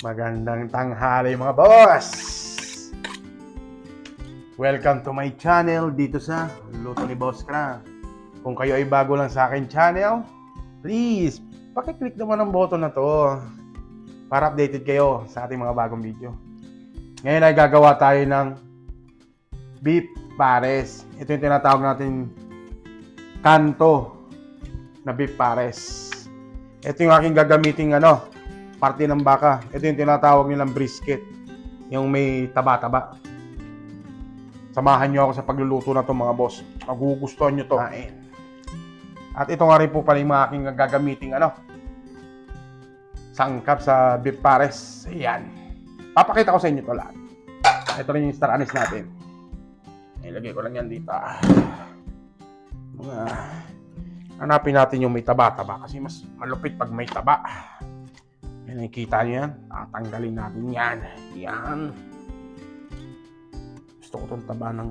Magandang tanghali mga boss! Welcome to my channel dito sa Luto ni Boss Kra. Kung kayo ay bago lang sa akin channel, please, pakiclick naman ang button na to para updated kayo sa ating mga bagong video. Ngayon ay gagawa tayo ng beef pares. Ito yung tinatawag natin kanto na beef pares. Ito yung aking gagamiting parte ng baka. Ito yung tinatawag nilang brisket. Yung may taba-taba. Samahan nyo ako sa pagluluto na to mga boss. Magugustuhan nyo to. At ito nga rin po pala yung mga aking gagamiting sangkap sa beef pares. Ayan. Papakita ko sa inyo to lahat. Ito rin yung star anise natin. Ilagay ko lang yan dito. Hanapin natin yung may taba-taba kasi mas malupit pag may taba. Yan, nakikita nyo yan. Tatanggalin natin yan. Yan. Gusto ko itong taba ng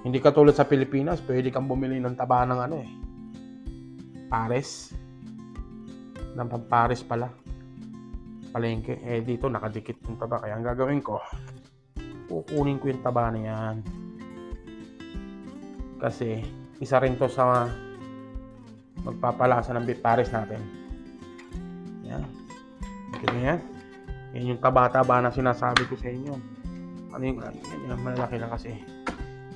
Hindi katulad sa Pilipinas, pwede kang bumili ng taba ng pares. Ng pampares pala. Palengke. Dito nakadikit yung taba. Kaya ang gagawin ko, kukunin ko yung taba na yan. Kasi, isa rin to sa magpapalasa ng beef pares natin. Yan. Ganyan yan. Yan yung taba-taba na sinasabi ko sa inyo. Yan, malaki lang kasi.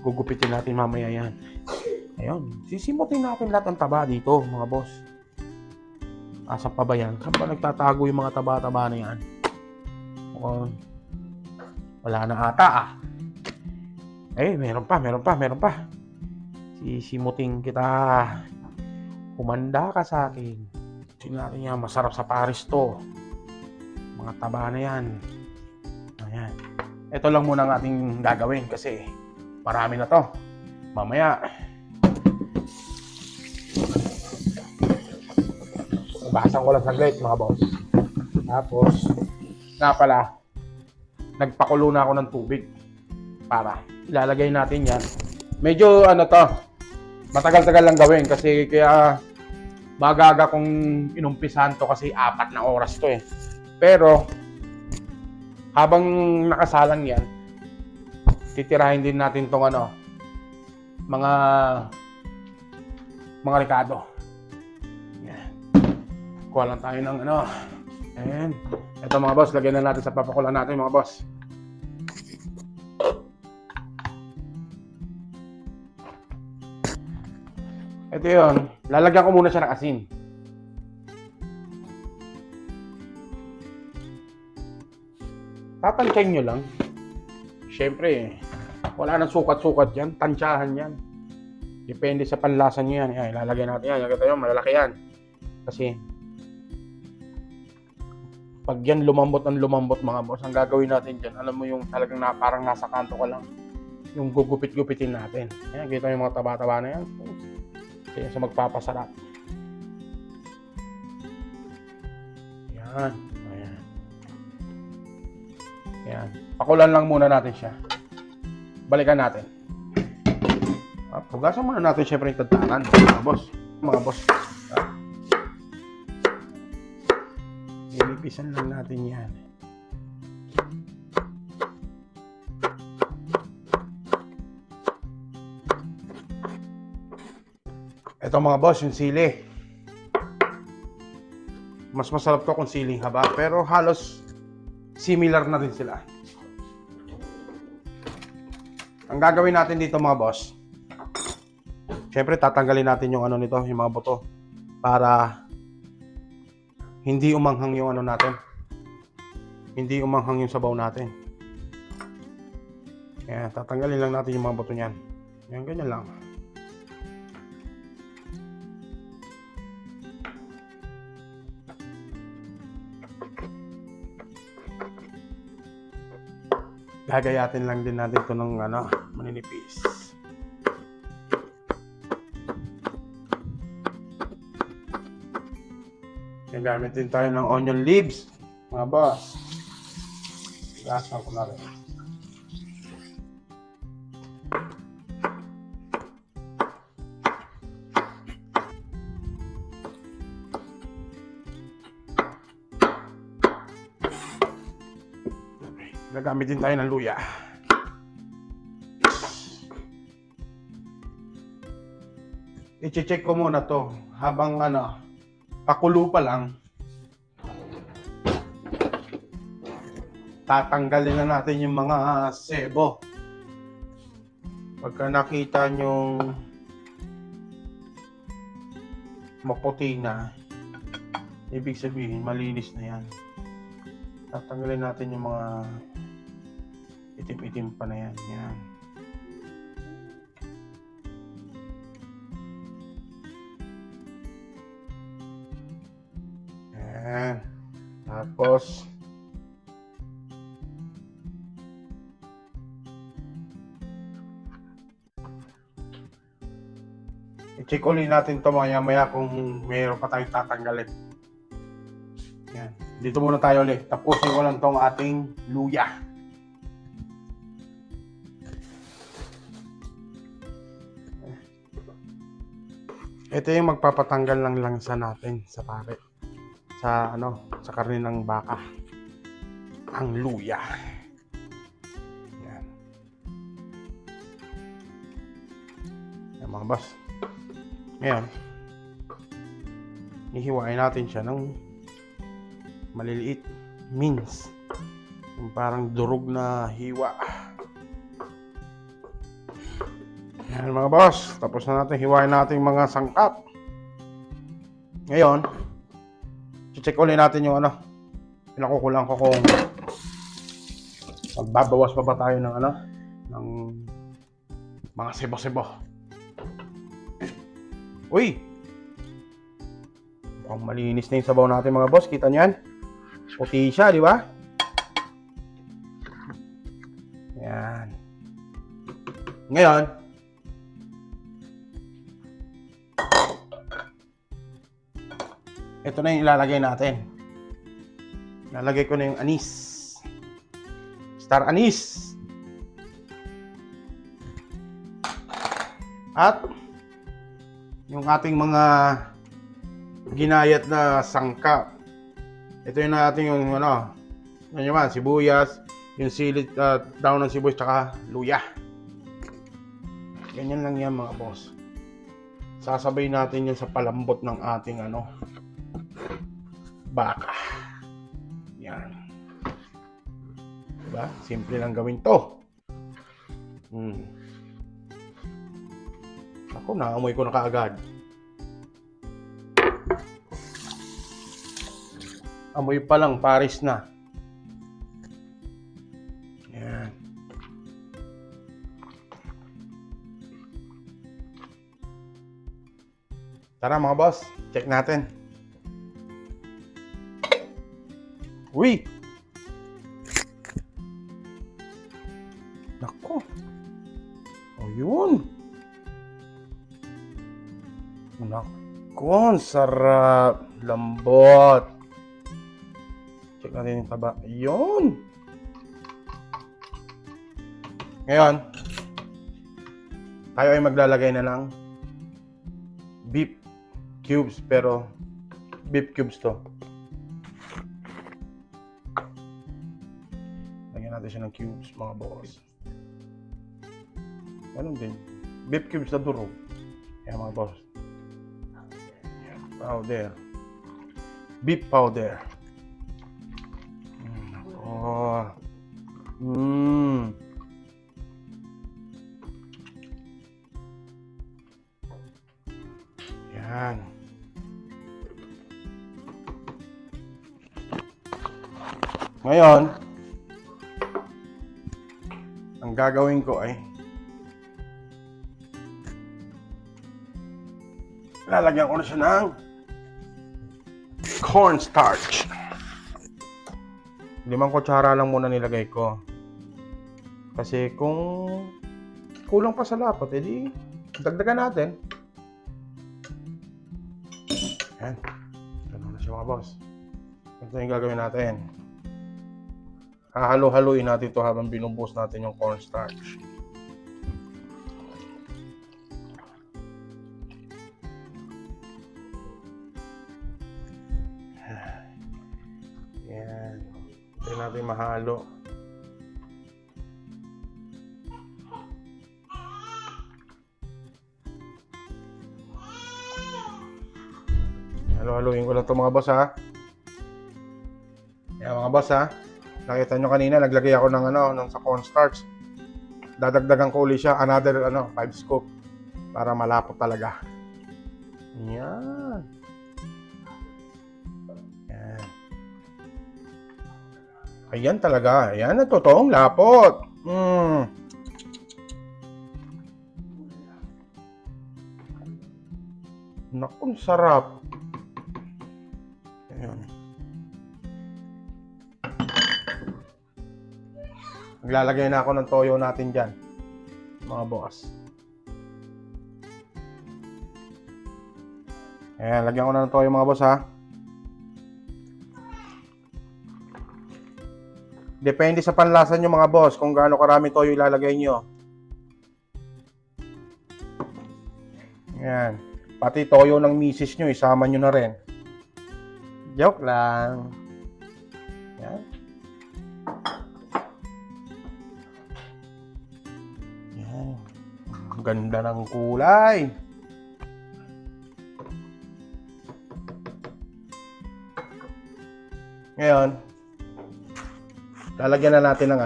Gugupitin natin mamaya yan. Ayun. Sisimutin natin lahat ng taba dito, mga boss. Asa pa ba yan? Saan ba nagtatago yung mga taba-taba na yan? Wala na ata meron pa. Sisimutin kita. Humanda ka sa akin. Natin yan, masarap sa pares to. Mga taba na yan. Ayan. Ito lang muna ang ating gagawin kasi marami na to. Mamaya bahasan ko lang saglit mga boss. Tapos nga pala, nagpakulo na ako ng tubig para ilalagay natin yan. Medyo matagal-tagal lang gawin kasi kaya magaga kung inumpisahan to kasi 4 na oras to Pero habang nakasalang yan, titirahin din natin tong mga ricado. Yan. Kuha lang tayo ng Ayan. Ito mga boss, lagyan na natin sa papakulan natin mga boss. Ito yun. Lalagyan ko muna siya ng asin. Tatansyahin nyo lang. Siyempre, wala nang sukat-sukat yan. Tansyahan yan. Depende sa panlasa nyo yan. Ayan, ilalagay natin yan. Ito yun, malalaki yan. Kasi, pag yan lumambot mga boss, ang gagawin natin dyan, alam mo yung talagang parang nasa kanto ka lang. Yung gugupit-gupitin natin. Ayan, kita yung mga taba-taba na yan. Kaya sa magpapasarap. Yan. Ayan. Yan. Pakulan lang muna natin siya. Balikan natin. Pugasan muna natin syempre yung tagtanan. Mga boss. Ilipisan lang natin yan. Ito mga boss, yung sili. Mas masarap to kung siling haba, pero halos similar na rin sila. Ang gagawin natin dito mga boss, syempre tatanggalin natin yung nito, yung mga buto, para hindi umanghang yung natin. Hindi umanghang yung sabaw natin. Kaya tatanggalin lang natin yung mga buto niyan. Yan, ganyan lang. Gagayatin lang din natin ito ng maninipis. Gagamit din tayo ng onion leaves, mga boss. Gasan ko na rin. Gagamit din tayo ng luya. I-check ko muna to habang pakulo pa lang. Tatanggalin na natin yung mga sebo. Pagka nakita nyong maputi na, ibig sabihin malinis na yan. Tatanggalin natin yung mga itim-itim pa na yan. Yan. Yan. Tapos i-check ulit natin ito maya-maya kung mayroon pa tayong tatanggalin. Yan. Dito muna tayo ulit. Tapusin ko lang itong ating luya. Ito yung magpapatanggal ng langsa natin sa pare. Sa karne ng baka. Ang luya. Yan. Yan mga boss. Ngayon, ihiwain natin siya ng maliliit mince. Yung parang durog na hiwa. Yan mga boss. Tapos na natin hiwain natin mga sangkap. Ngayon, check ulit natin yung pinakukulang ko kung magbabawas pa ba tayo ng ng mga sebo-sebo. Uy! Mukhang malinis na yung sabaw natin mga boss. Kita nyo yan? Puti siya, di ba? Yan. Ngayon, ito na yung ilalagay natin. Ilalagay ko na yung anis. Star anise. At yung ating mga ginayat na sangkap. Ito yung natin yung sibuyas, yung silit, daon ng sibuyas, tsaka luya. Ganyan lang yan mga boss. Sasabay natin yan sa palambot ng ating baka. Yan. Diba? Simple lang gawin to. Ako, naamoy ko na kaagad. Amoy pa lang, Paris na. Yan. Tara mga boss, check natin. Uy! Nako. O yun. Nako, ang sarap. Lambot. Check natin yung taba. Yun. Ngayon, tayo ay maglalagay na ng beef cubes. Pero, beef cubes to. Lagyan natin siya ng cubes, mga boss. Ganun din. Beef cubes na durog. Yan mga boss. Powder. Beef powder. Yan. Ngayon, ang gagawin ko ay lalagyan ko na siya ng cornstarch. 5 kutsara lang muna nilagay ko. Kasi kung kulang pa sa lapat, edi dagdagan natin. Yan. Ganun na siya mga boss. Ito yung gagawin natin. Hahalo-haluin natin ito habang binubuhos natin yung cornstarch. Yan. Ito natin mahalo. Halo-haluin ko lang ito mga boss ha. Yan mga boss ha. Nakita nyo kanina, naglagay ako ng ng sa cornstarch. Dadagdagan ko ulit siya, another 5 scoop para malapot talaga. Yan. Yan. Ayan talaga. Ayan ang totoong lapot. Naku, sarap. Ayan. Maglalagay na ako ng toyo natin dyan, mga boss. Ayan, lagyan ko na ng toyo mga boss ha. Depende sa panlasa nyo mga boss kung gaano karami toyo ilalagay nyo. Ayan. Pati toyo ng misis nyo, isama nyo na rin. Joke lang. Ayan. Ayan. Ang ganda ng kulay. Ngayon, lalagyan na natin ng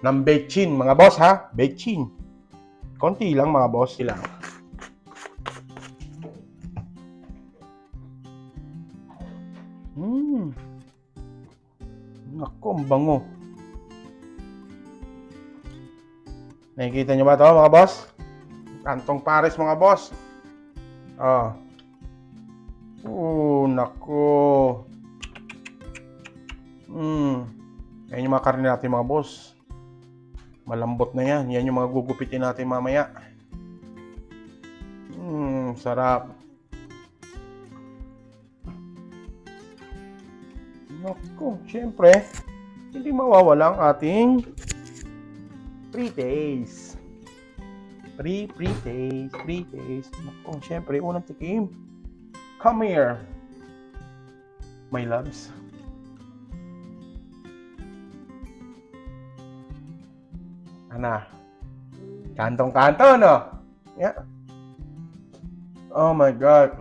ng bechin, mga boss ha. Bechin. Konti lang mga boss sila. Naku, ang bango. Nakikita nyo ba ito mga boss? Kantong Paris mga boss. Naku. Ayan yung mga karne natin mga boss. Malambot na yan. Yan yung mga gugupitin natin mamaya. Sarap. Naku, syempre, hindi mawawala ang ating pre-taste. Pre-taste. Naku, syempre, unang tikim. Come here, my loves. Kantong-kanto, no? Yeah. Oh my God.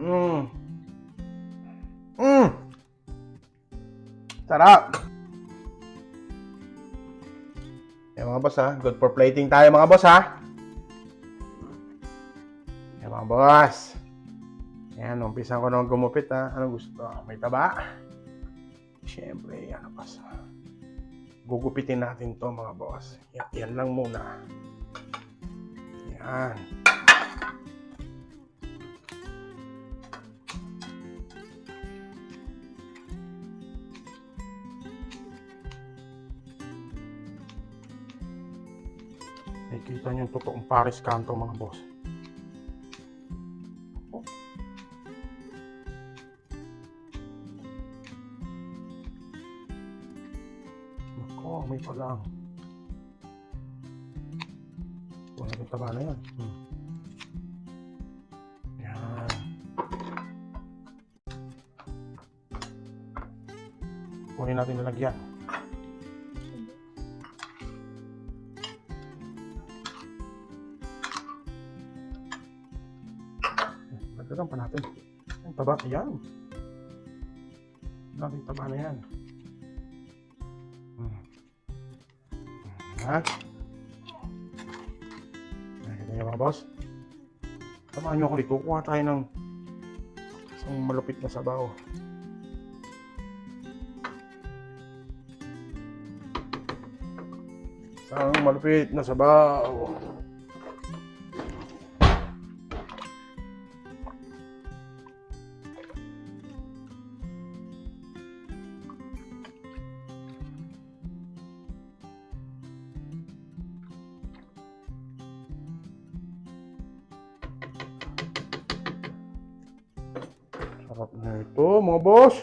Sarap. Yan mga boss ha. Good for plating tayo mga boss ha. Yan mga boss. Yan, umpisan ko naman gumupit ha. Ano gusto? May taba? Siyempre, yan boss. Gugupitin natin to mga boss. Yan lang muna. Yan. Nakikita nyo yung totoong Paris Kanto mga boss. Nako, may palang. Kung natin taba na yan. Yan. Kunin natin nalagyan. Dagdagan pa natin. Ang taba, ayan. Nating taba na yan. Nakikita niyo mga boss? Tamaan nyo ako dito. Kuha tayo ng isang malupit na sabaw. Isang malupit na sabaw. Sarap na ito mga boss.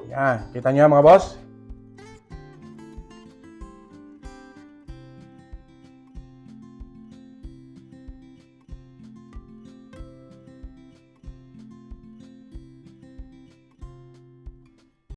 Yan, kita niyo mga boss?